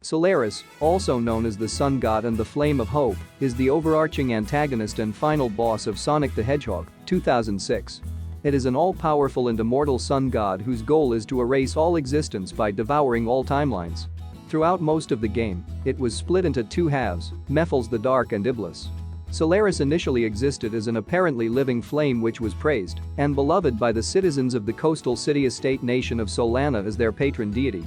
Solaris, also known as the Sun God and the Flame of Hope, is the overarching antagonist and final boss of Sonic the Hedgehog, 2006. It is an all-powerful and immortal sun god whose goal is to erase all existence by devouring all timelines. Throughout most of the game, it was split into two halves, Mephals the Dark and Iblis. Solaris initially existed as an apparently living flame which was praised and beloved by the citizens of the coastal city-estate nation of Soleanna as their patron deity.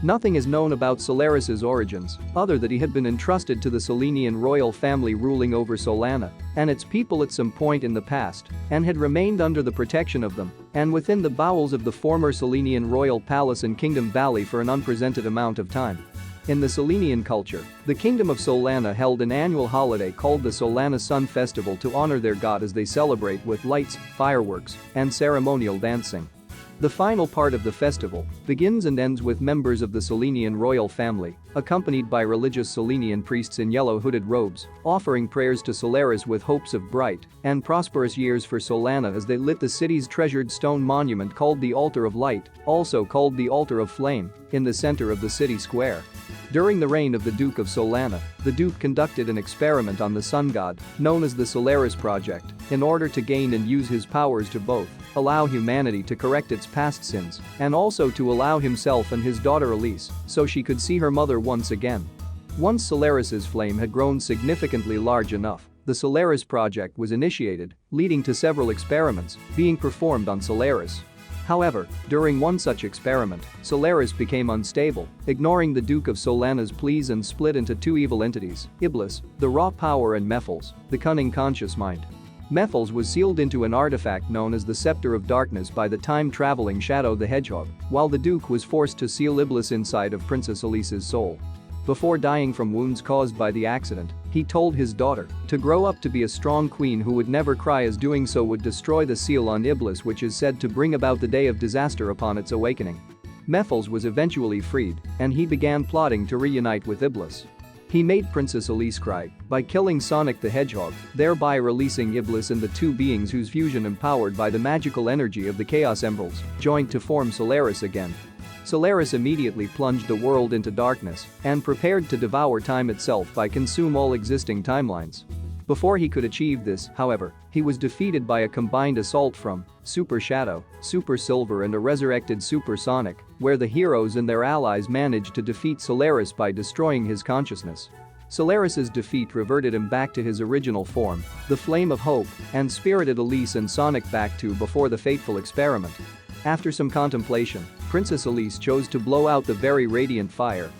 Nothing is known about Solaris's origins, other than he had been entrusted to the Solenian royal family ruling over Soleanna and its people at some point in the past, and had remained under the protection of them and within the bowels of the former Solenian royal palace in Kingdom Valley for an unprecedented amount of time. In the Solenian culture, the kingdom of Soleanna held an annual holiday called the Soleanna Sun Festival to honor their god as they celebrate with lights, fireworks, and ceremonial dancing. The final part of the festival begins and ends with members of the Solenian royal family, accompanied by religious Solenian priests in yellow hooded robes, offering prayers to Solaris with hopes of bright and prosperous years for Soleanna as they lit the city's treasured stone monument called the Altar of Light, also called the Altar of Flame, in the center of the city square. During the reign of the Duke of Soleanna, the Duke conducted an experiment on the sun god, known as the Solaris Project, in order to gain and use his powers to both allow humanity to correct its past sins and also to allow himself and his daughter Elise so she could see her mother once again. Once Solaris's flame had grown significantly large enough, the Solaris Project was initiated, leading to several experiments being performed on Solaris. However, during one such experiment, Solaris became unstable, ignoring the Duke of Soleanna's pleas and split into two evil entities, Iblis, the raw power, and Mephals, the cunning conscious mind. Mephals was sealed into an artifact known as the Scepter of Darkness by the time-traveling Shadow the Hedgehog, while the Duke was forced to seal Iblis inside of Princess Elise's soul. Before dying from wounds caused by the accident, he told his daughter to grow up to be a strong queen who would never cry, as doing so would destroy the seal on Iblis, which is said to bring about the day of disaster upon its awakening. Mephals was eventually freed, and he began plotting to reunite with Iblis. He made Princess Elise cry by killing Sonic the Hedgehog, thereby releasing Iblis and the two beings whose fusion, empowered by the magical energy of the Chaos Emeralds, joined to form Solaris again. Solaris immediately plunged the world into darkness and prepared to devour time itself by consume all existing timelines. Before he could achieve this, however, he was defeated by a combined assault from Super Shadow, Super Silver, and a resurrected Super Sonic, where the heroes and their allies managed to defeat Solaris by destroying his consciousness. Solaris's defeat reverted him back to his original form, the Flame of Hope, and spirited Elise and Sonic back to before the fateful experiment. After some contemplation, Princess Elise chose to blow out the very radiant fire